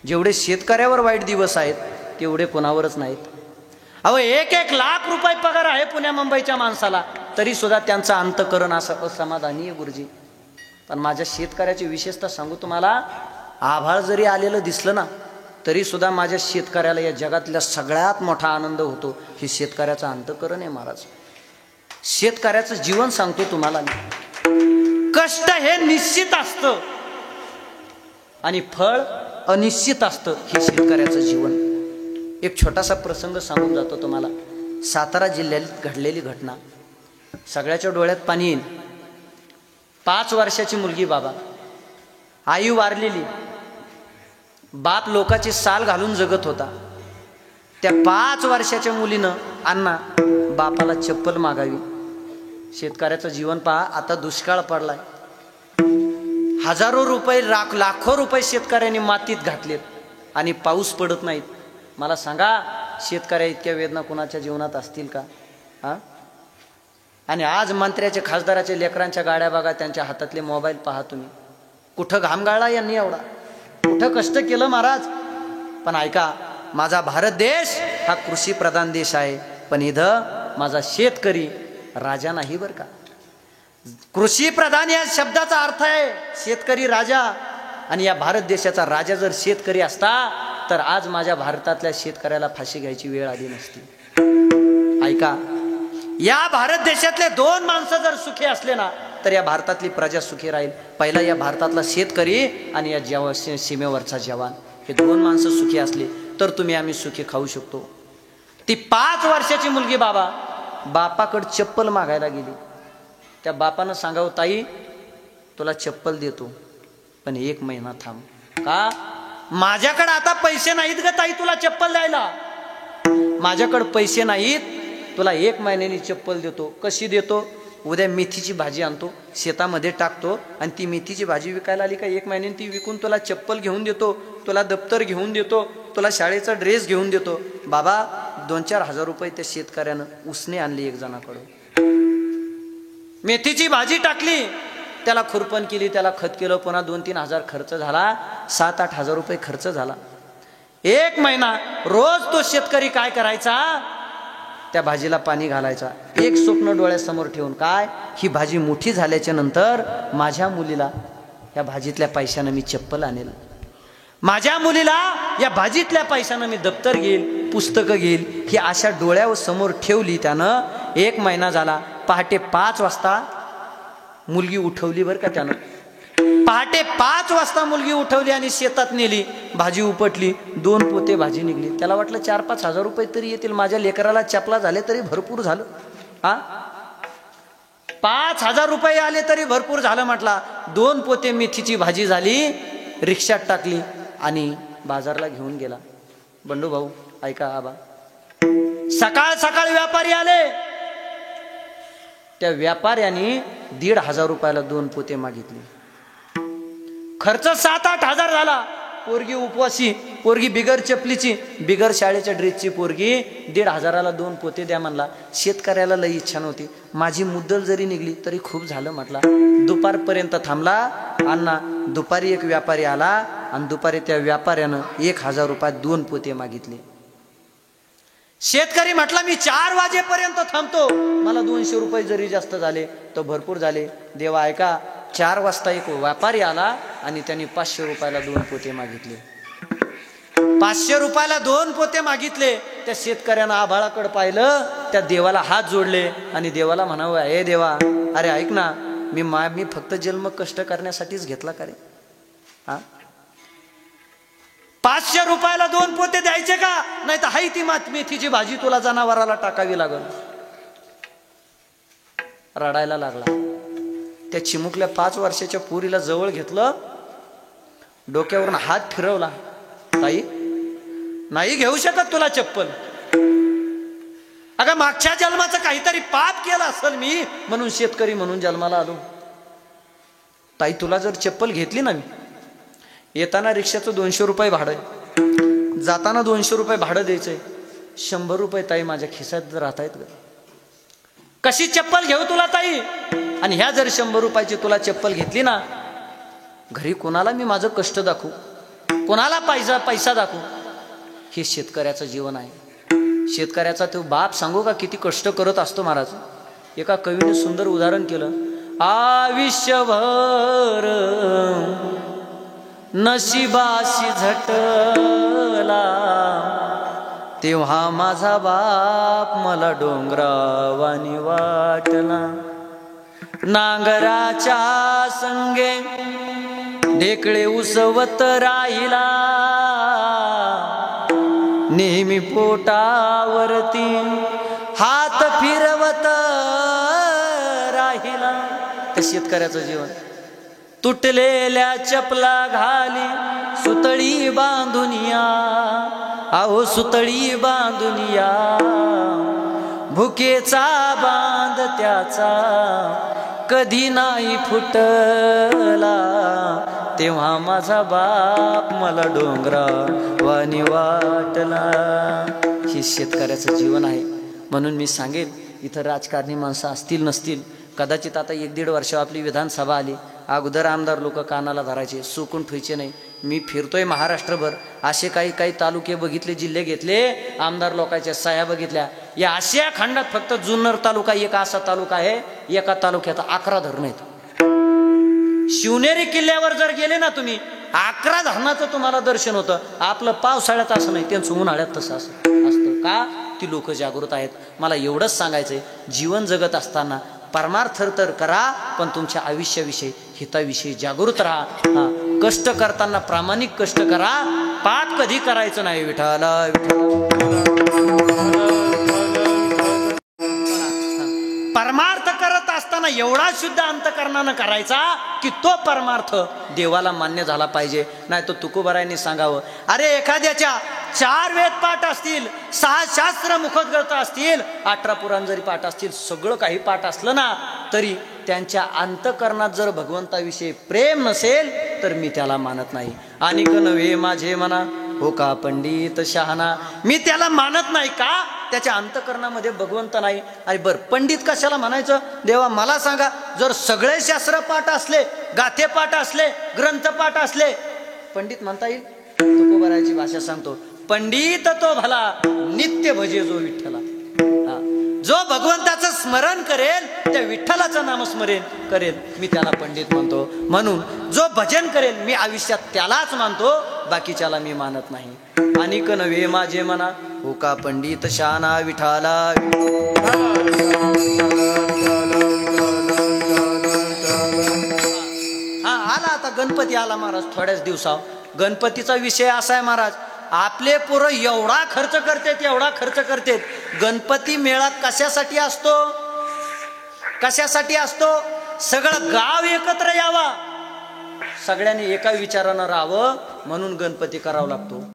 जेवढे शेतकऱ्यावर वाईट दिवस आहेत तेवढे कोणावरच नाहीत. अहो 1-1 लाख रुपये पगार आहे पुण्या मुंबईच्या माणसाला, तरी सुद्धा त्यांचं अंतकरण असं असमाधानी आहे गुरुजी. पण माझ्या शेतकऱ्याची विशेषता सांगू तुम्हाला, आभाळ जरी आलेलं दिसलं ना तरी सुद्धा माझ्या शेतकऱ्याला या जगातल्या सगळ्यात मोठा आनंद होतो. हे शेतकऱ्याचं अंतकरण आहे महाराज. शेतकऱ्याचं जीवन सांगतो तुम्हाला मी. कष्ट हे निश्चित असतं आणि फळ अनिश्चित असतं. हे शेतकऱ्याचं जीवन. एक छोटासा प्रसंग सांगून जातो तुम्हाला. सातारा जिल्ह्यात घडलेली घटना. सगळ्याच्या डोळ्यात पाणी येईल. 5 वर्षाची मुलगी बाबा, आई वारलेली, बाप लोकाची साल घालून जगत होता. त्या 5 वर्षाच्या मुलीनं अण्णा बापाला चप्पल मागावी. शेतकऱ्याचं जीवन पहा. आता दुष्काळ पडलाय. हजारो रुपये लाखो रुपये शेतकऱ्यांनी मातीत घातलेत आणि पाऊस पडत नाहीत. मला सांगा शेतकऱ्या इतक्या वेदना कुणाच्या जीवनात असतील का? आणि आज मंत्र्याचे खासदाराचे लेकरांच्या गाड्या बघा, त्यांच्या हातातले मोबाईल पहा तुम्ही. कुठं घाम गाळला यांनी एवढा, कुठं कष्ट केलं महाराज. पण ऐका, माझा भारत देश हा कृषी प्रधान देश आहे, पण इथं माझा शेतकरी राजा नाही बरं का. कृषी प्रधान या शब्दाचा अर्थ आहे शेतकरी राजा. आणि या भारत देशाचा राजा जर शेतकरी असता तर आज माझ्या भारतातल्या शेतकऱ्याला फाशी घ्यायची वेळ आली नसती. ऐका, या भारत देशातले 2 माणसं जर सुखी असले ना तर या भारतातली प्रजा सुखी राहील. पहिला या भारतातला शेतकरी आणि या सीमेवरचा जवान, हे 2 माणसं सुखी असले तर तुम्ही आम्ही सुखी खाऊ शकतो. ती 5 वर्षाची मुलगी बाबा बापाकडे चप्पल मागायला गेली. त्या बापानं सांगावं, ताई तुला चप्पल देतो पण 1 महिना थांब. का? माझ्याकडे आता पैसे नाहीत ग ताई तुला चप्पल द्यायला. माझ्याकडे पैसे नाहीत, तुला 1 महिन्यानी चप्पल देतो. कशी देतो? उद्या मेथीची भाजी आणतो, शेतामध्ये टाकतो आणि ती मेथीची भाजी विकायला आली का 1 महिन्यानी ती विकून तुला चप्पल घेऊन देतो, तुला दप्तर घेऊन देतो, तुला शाळेचा ड्रेस घेऊन देतो. बाबा 2-4 हजार रुपये त्या शेतकऱ्यानं उसने आणली एक जणाकडून. मेथीची भाजी टाकली, त्याला खुरपण केली, त्याला खत केलं, पुन्हा 2-3 हजार खर्च झाला, 7-8 हजार रुपये खर्च झाला. 1 महिना रोज तो शेतकरी काय करायचा? त्या भाजीला पाणी घालायचा. एक स्वप्न डोळ्यासमोर ठेवून, काय? ही भाजी मोठी झाल्याच्या नंतर माझ्या मुलीला या भाजीतल्या पैशानं मी चप्पल आणेल, माझ्या मुलीला या भाजीतल्या पैशानं मी दप्तर घेईल, पुस्तकं घेईल. ही आशा डोळ्यावर समोर ठेवली त्यानं. 1 महिना झाला. पहाटे 5 वाजता मुलगी उठवली बरं का त्यानं. पहाटे 5 वाजता मुलगी उठवली आणि शेतात नेली, भाजी उपटली, 2 पोते भाजी निघली. त्याला वाटलं 4-5 हजार रुपये तरी येतील, माझ्या लेकराला चपला झाले तरी भरपूर झालं. 5 हजार रुपये आले तरी भरपूर झालं म्हटला. 2 पोते मेथीची भाजी झाली, रिक्षात टाकली आणि बाजारला घेऊन गेला. बंडू भाऊ ऐका, आबा सकाळ सकाळ व्यापारी आले. त्या व्यापाऱ्याने 1,500 रुपयाला 2 पोते मागितले. खर्च 7-8 हजार झाला. पोरगी उपवासी, पोरगी बिगर चपलीची, बिगर शाळेच्या ड्रेसची पोरगी 1,500ला 2 पोते द्या म्हणला. शेतकऱ्याला लई इच्छा नव्हती. माझी मुद्दल जरी निघली तरी खूप झालं म्हटला. दुपारपर्यंत थांबला. अण्णा दुपारी एक व्यापारी आला आणि दुपारी त्या व्यापाऱ्यानं 1,000 रुपयात 2 पोते मागितले. शेतकरी म्हटला, मी 4 वाजेपर्यंत थांबतो, मला 200 रुपये जरी जास्त झाले तर भरपूर झाले. देवा ऐका, 4 वाजता एक व्यापारी आला आणि त्यांनी 500 रुपयाला 2 पोते मागितले. 500 रुपयाला 2 पोते मागितले. त्या शेतकऱ्यानं आभाळाकडे पाहिलं, त्या देवाला हात जोडले आणि देवाला म्हणावं, हे देवा, अरे ऐक ना, मी फक्त जन्म कष्ट करण्यासाठीच घेतला का रे? 500 रुपयाला 2 पोते द्यायचे का? नाही तर हाय ती मेथीची भाजी तुला जनावराला टाकावी लागल. रडायला लागला. त्या चिमुकल्या 5 वर्षाच्या पोरीला जवळ घेतलं, डोक्यावरून हात फिरवला. ताई नाही घेऊ शकत तुला चप्पल. अगं मागच्या जन्माचं काहीतरी पाप केलं असेल मी, म्हणून शेतकरी म्हणून जन्माला आलो. ताई तुला जर चप्पल घेतली ना, मी येताना रिक्षाचं 200 रुपये भाडं आहे, जाताना 200 रुपये भाडं द्यायचंय, 100 रुपये ताई माझ्या खिशात राहत आहेत ग. कशी चप्पल घेऊ तुला ताई? आणि ह्या जर 100 रुपयाची तुला चप्पल घेतली ना, घरी कोणाला मी माझं कष्ट दाखवू? कोणाला पैसा दाखवू? हे शेतकऱ्याचं जीवन आहे. शेतकऱ्याचा तो बाप सांगू का किती कष्ट करत असतो महाराज. एका कवीने सुंदर उदाहरण केलं. आयुष्यभर नशिबाशी झटला, तेव्हा माझा बाप मला डोंगरावानी वाटला. नांगराच्या संगे ढेकळे उसवत राहिला, नेहमी पोटावरती हात फिरवत राहिला. ते शेतकऱ्याचं जीवन. तुटलेल्या चपला घाली सुतळी बांधुनिया, अहो सुतळी बांधुनिया, भुकेचा बांध त्याचा कधी नाही फुटला, तेव्हा माझा बाप मला डोंगरावानी वाटला. हे शेतकऱ्याचं जीवन आहे. म्हणून मी सांगेन, इथं राजकारणी माणसं असतील नसतील, कदाचित आता 1-1.5 वर्ष आपली विधानसभा आली. अगोदर आमदार लोक कानाला धरायचे, सुकून ठेवायचे नाही. मी फिरतोय महाराष्ट्रभर, असे काही तालुके बघितले, जिल्हे घेतले, आमदार लोकांच्या सह्या बघितल्या. या आशिया खंडात फक्त जुन्नर तालुका एक असा तालुका आहे, एका तालुक्यात 11 धरणं आहेत. शिवनेरी किल्ल्यावर जर गेले ना तुम्ही, 11 धरणाचं तुम्हाला दर्शन होतं. आपलं पावसाळ्यात असं नाही, त्यांचं उन्हाळ्यात तसं असतं. का? ती लोक जागृत आहेत. मला एवढंच सांगायचंय, जीवन जगत असताना परमार्थ तर करा, पण तुमच्या आयुष्याविषयी, हिताविषयी जागृत राहा. कष्ट करताना प्रामाणिक कष्ट करा, पाप कधी करायचं नाही. विठाला परमार्थ करत असताना एवढा शुद्ध अंतकरणानं करायचा की तो परमार्थ देवाला मान्य झाला पाहिजे. नाही तर तुकोबारायांनी सांगावं, अरे एखाद्याच्या 4 वेद पाठ असतील, 6 शास्त्र मुखोद्गत असतील, 18 पुराण जरी पाठ असतील, सगळं काही पाठ असलं ना तरी त्यांच्या अंतकरणात जर भगवंताविषयी प्रेम नसेल तर मी त्याला मानत नाही. अनिक नव्हे माझे मना हो का पंडित शहाणा, मी त्याला मानत नाही. का? त्याच्या अंतकरणामध्ये भगवंत नाही. अरे बर, पंडित कशाला म्हणायचं? देवा मला सांगा, जर सगळे शास्त्र पाठ असले, गाथे पाठ असले, ग्रंथ पाठ असले, पंडित म्हणता येईल? तुकोबारायाची भाषा सांगतो, पंडित तो भला नित्य भजे जो विठ्ठला. जो भगवंताचं स्मरण करेल, त्या विठ्ठलाचं नामस्मरण करेल, मी त्याला पंडित म्हणतो. म्हणून जो भजन करेल मी आयुष्यात त्यालाच मानतो, बाकीच्याला मी मानत नाही. अनिक नव्हे माझे मना हो का पंडित शहाणा विठाला. आला आता गणपती आला महाराज थोड्याच दिवसावर. गणपतीचा विषय असा आहे महाराज, आपले पोरं एवढा खर्च करतात, एवढा खर्च करतात. गणपती मेळा कशासाठी असतो? कशासाठी असतो? सगळं गाव एकत्र यावा, सगळ्यांनी एका विचारानं राहावं, म्हणून गणपती करावा लागतो.